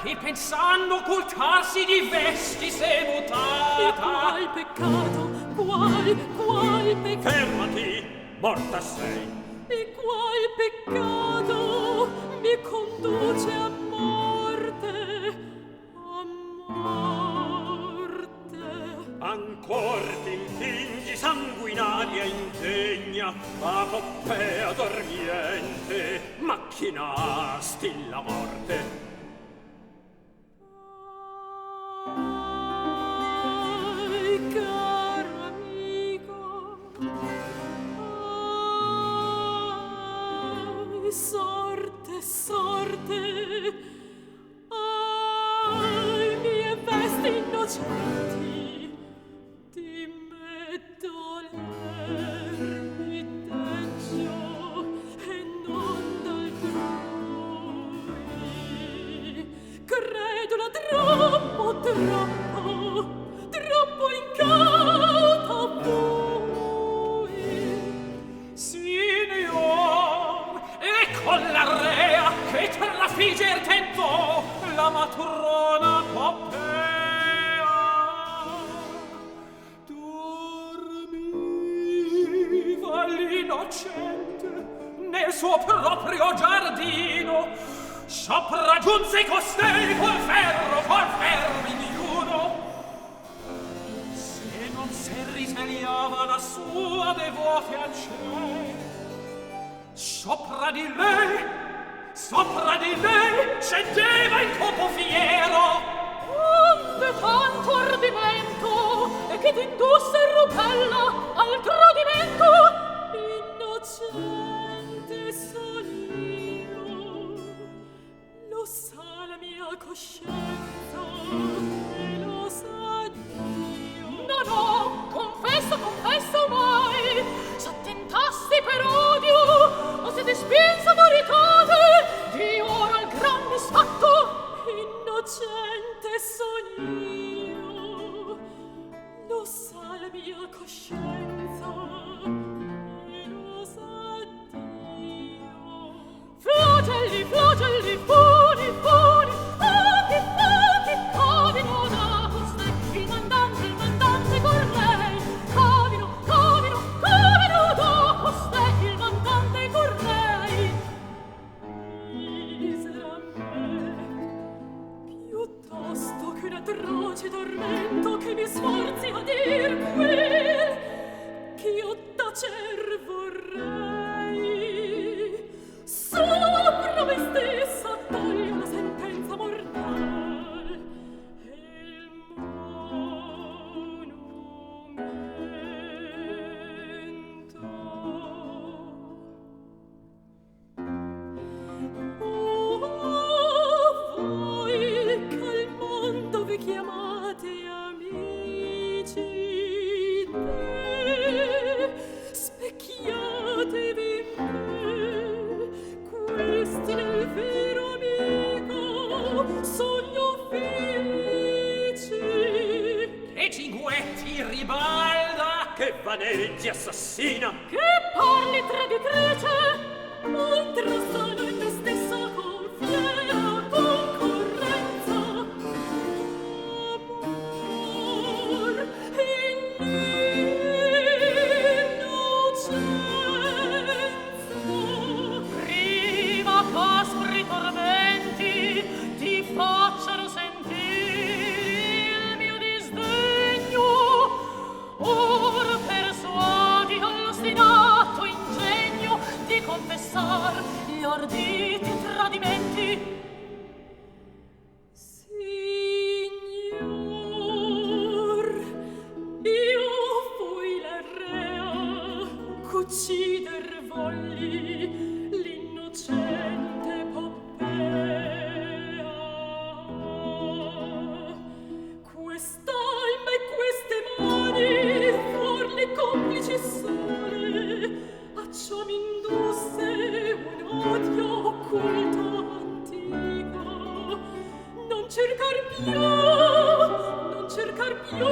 che pensando occultarsi di vesti s'è mutata. E qual peccato, qual peccato? Fermati, morta sei. E qual peccato mi conduce a morte, a morte? Ancor t'intingi sanguinaria indegna, a Poppea dormiente, macchinasti la morte. Caro amico, sorte, sorte, mie vesti innocenti, di me dolermi deggio e non d'altrui. Credula troppo incauta fui. Signor, e con la rea che trafigger tentò la matrona Poppea, dormiva l'innocente nel suo proprio giardino, sopraggiunse costei col ferro digiuno. Se non si risvegliava la sua devote al cielo, sopra di lei scendeva il copo fiero. Onde tanto ardimento e che t'indusse rubella al tradimento? Innocente son io, lo sa la mia coscienza e lo sa Dio. No, confesso mai, s'attentasti per odio o se ti spinse veritate di ora il gran misfatto. Innocente son io, lo sa la mia coscienza e lo sa Dio. Flagelli, funi, cavino da costei, il mandante correi, cavino da costei, il mandante correi. Misera me, piuttosto che un atroce tormento che mi sforzi a dir quel ch'io tacer vorrei, sopra me stessa toglio la sentenza mortal e il monumento. Voi che al mondo vi chiamate amici, specchiatevi in me, questi nel vero amico sogno felici. Che cinguetti ribalda, che vaneggi assassina, Che parli traditrice, oltre sono in te stessa con fiera concorrenza. Amor inn'innocenza, prima qu'aspri tormenti ti facciano sentir il mio disdegno, or persuadi all'ostinato ingegno di confessar gli arditi tradimenti. Signor, io fui la rea c'uccider volli l'innocente Poppea. Quest'alma e queste mani fuor le complici sole, a ciò m'indusse un odio occulto antico. Non cercar più